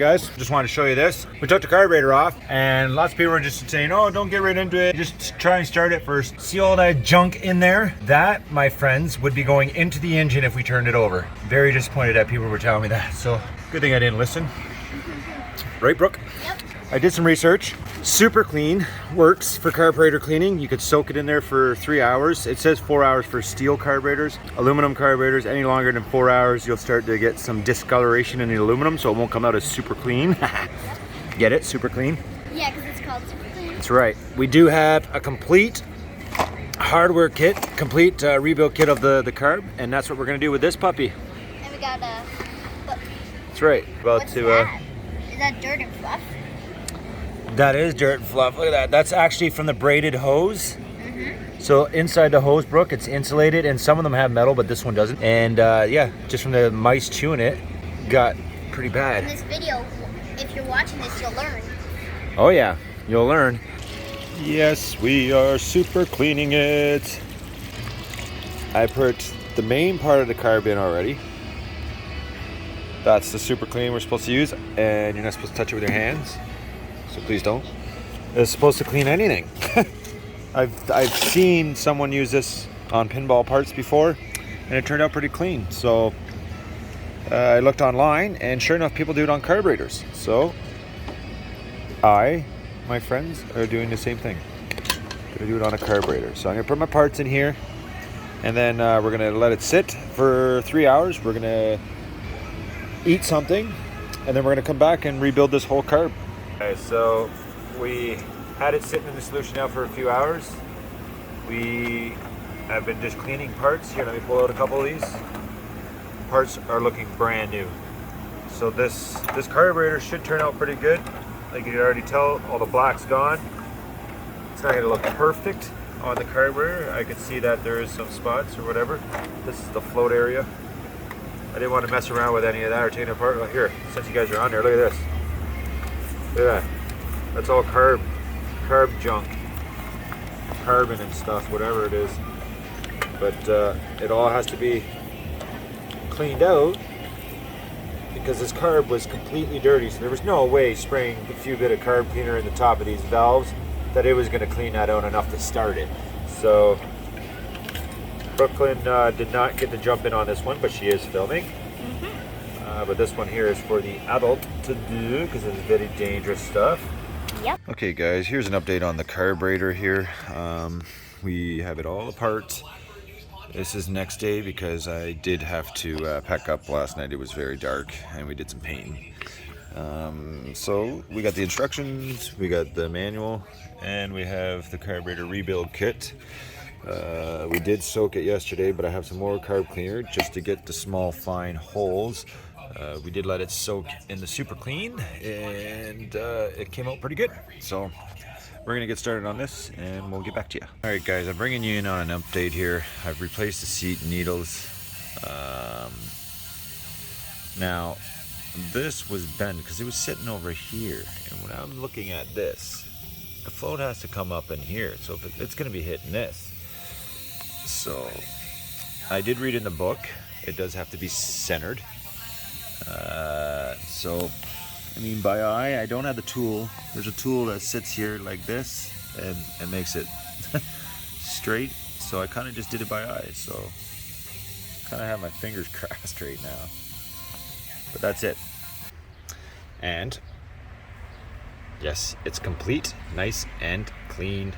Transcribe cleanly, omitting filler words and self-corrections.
guys, just wanted to show you this. We took the carburetor off and lots of people were just saying, oh, don't get right into it, just try and start it first. See all that junk in there? That, my friends, would be going into the engine if we turned it over. Very disappointed that people were telling me that, so good thing I didn't listen. Right, Brooke? Yep. I did some research. Super Clean works for carburetor cleaning. You could soak it in there for 3 hours. It says 4 hours for steel carburetors. Aluminum carburetors, any longer than 4 hours, you'll start to get some discoloration in the aluminum, so it won't come out as super clean. Get it? Super Clean? Yeah, because it's called Super Clean. That's right. We do have a complete hardware kit, complete rebuild kit of the carb, and that's what we're going to do with this puppy. And we got a... That's right. About What's to that? Is that dirt and fluff? That is dirt and fluff. Look at that. That's actually from the braided hose. So inside the hose, Brooke, it's insulated, and some of them have metal, but this one doesn't. And yeah, just from the mice chewing it, got pretty bad. In this video, if you're watching this, you'll learn. Oh yeah, you'll learn. Yes, we are super cleaning it. I put the main part of the carb in already. That's the super clean we're supposed to use, and you're not supposed to touch it with your hands. So please don't. It's supposed to clean anything. I've seen someone use this on pinball parts before, and it turned out pretty clean. So I looked online, and sure enough, people do it on carburetors. So my friends, are doing the same thing. Gonna do it on a carburetor. So I'm gonna put my parts in here, and then we're gonna let it sit for 3 hours. We're gonna eat something, and then we're gonna come back and rebuild this whole carb. Okay, so we had it sitting in the solution now for a few hours. We have been just cleaning parts. Here, let me pull out a couple of these. Parts are looking brand new. So this carburetor should turn out pretty good. Like you can already tell, all the black's gone. It's not gonna look perfect on the carburetor. I can see that there is some spots or whatever. This is the float area. I didn't want to mess around with any of that or take it apart. Well, here, since you guys are on there, look at this. Look at that. That's all carb junk. Carbon and stuff, whatever it is. But it all has to be cleaned out because this carb was completely dirty. So there was no way spraying a few bit of carb cleaner in the top of these valves that it was going to clean that out enough to start it. So Brooklyn did not get to jump in on this one, but she is filming. But this one here is for the adult to do because it's very dangerous stuff. Yep. Okay guys, here's an update on the carburetor here. We have it all apart. This is next day because I did have to pack up last night. It was very dark and we did some painting. So we got the instructions, we got the manual, and we have the carburetor rebuild kit. We did soak it yesterday, but I have some more carb cleaner just to get the small fine holes. We did let it soak in the super clean, and it came out pretty good. So we're gonna get started on this and we'll get back to you. All right guys, I'm bringing you in on an update here. I've replaced the seat needles. Now this was bent because it was sitting over here, and when I'm looking at this, the float has to come up in here, so if it's gonna be hitting this. So I did read in the book it does have to be centered. So I mean, by eye, I don't have the tool. There's a tool that sits here like this and makes it straight. So I kind of just did it by eye. So kind of have my fingers crossed right now. But that's it. And yes, it's complete, nice and clean.